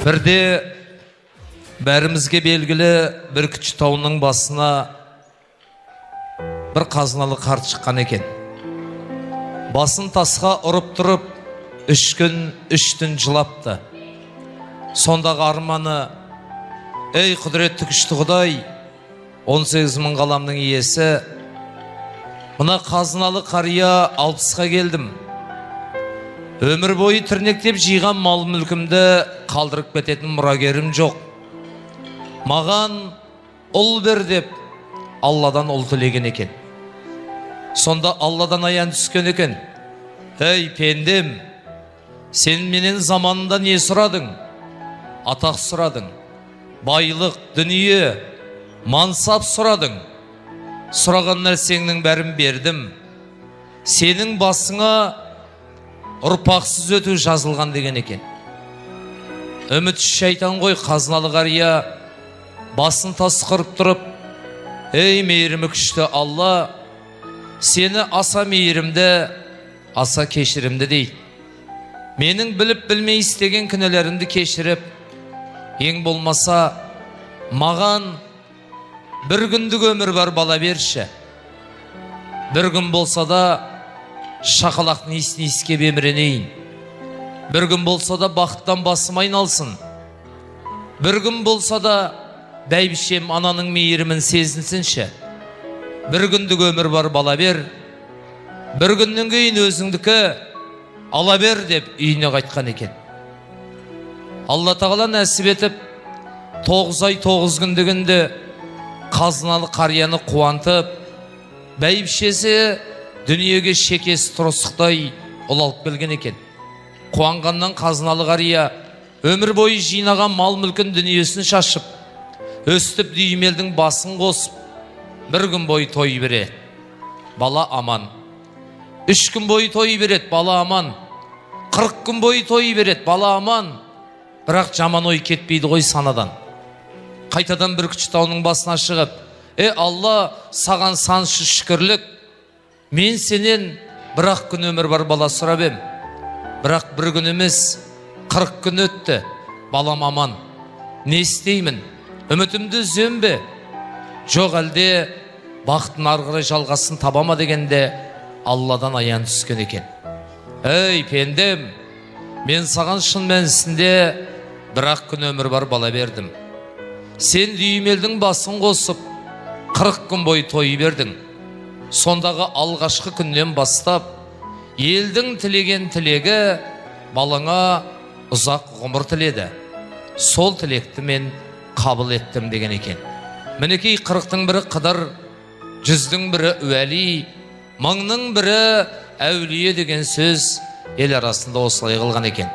Бірде бәрімізге белгілі Бүркітші тауының басына бір қазыналы қарт шыққан екен. Басын тасқа ұрып тұрып, 3 күн 3 түн жылапты. Сондағы арманы: ей құдіретті күшті Құдай, 18 мың ғаламның иесі, мына қазыналы қария 60-қа келдім. Өмір бойы тірнектеп жиған мал мүлкімді қалдырып кететін мұрагерім жоқ. Маған ұл бер деп Алладан ұл тілеген екен. Сонда Алладан аян түскен екен: ей пендем, сен менен заманында не сұрадың? Атақ сұрадың, байлық, дүние, мансап сұрадың. Сұраған нәрсеңнің бәрін бердім. Сенің басыңа ұрпақсыз өту жазылған деген екен. Үмітші шайтан ғой қазыналы қария басын тас қырып тұрып: ей мейірімі күшті Алла, сені аса мейірімді, аса кешірімді дейді. Менің біліп білмей істеген күнәлерімді кешіріп, ең болмаса маған бір күндік өмір бар бала берші. Бір күн болса да шақалақ нес-нескеп еміренейін. Бір күн болса да бақыттан басым айналсын. Бір күн болса да бәйбішем ананың мейірімін сезінсінші. Бір күндік өмір бар бала бер. Бір күннен кейін өзіңдікі ала бер деп үйіне қайтқан екен. Алла тағала нәсіп етіп 9 ай 9 күндігінде қазыналы қарияны қуантып, бәйбішесі дүниеге шекесі тұрысықтай ұл алып келген екен. Қуанғаннан қазыналы қария өмір бойы жинаған мал мүлкін дүниесін шашып, өстіп дүймелдің басын қосып, бір күн бойы той береді. Бала аман. 3 күн бойы той береді, бала аман. 40 күн бойы той береді, бала аман. Бірақ жаман ой кетпейді ғой санадан. Қайтадан Бүркітші тауының басына шығып: ей Алла, саған сансыз шүкірлік, мен сенен бірақ күн өмір бар бала сұрап ем. Бірақ бір күн емес, 40 күн өтті, балам аман. Не істеймін? Үмітімді үзем бе? Жоқ әлде бақыттың ары қарай жалғасын табама дегенде Алладан аян түскен екен. Ей пендем, мен саған шын мәнісінде бірақ күн өмір бар бала бердім. Сен дүймелдің басын қосып 40 күн бойы той бердің. Сондағы алғашқы күннен бастап елдің тілеген тілегі балаңа ұзақ ғұмыр тіледі. Сол тілекті мен қабыл еттім деген екен. Мінекей 40-тың бірі Қыдыр, 100-дің бірі Уәли, 1000-ның бірі әулие деген сөз ел арасында осылай қылған екен.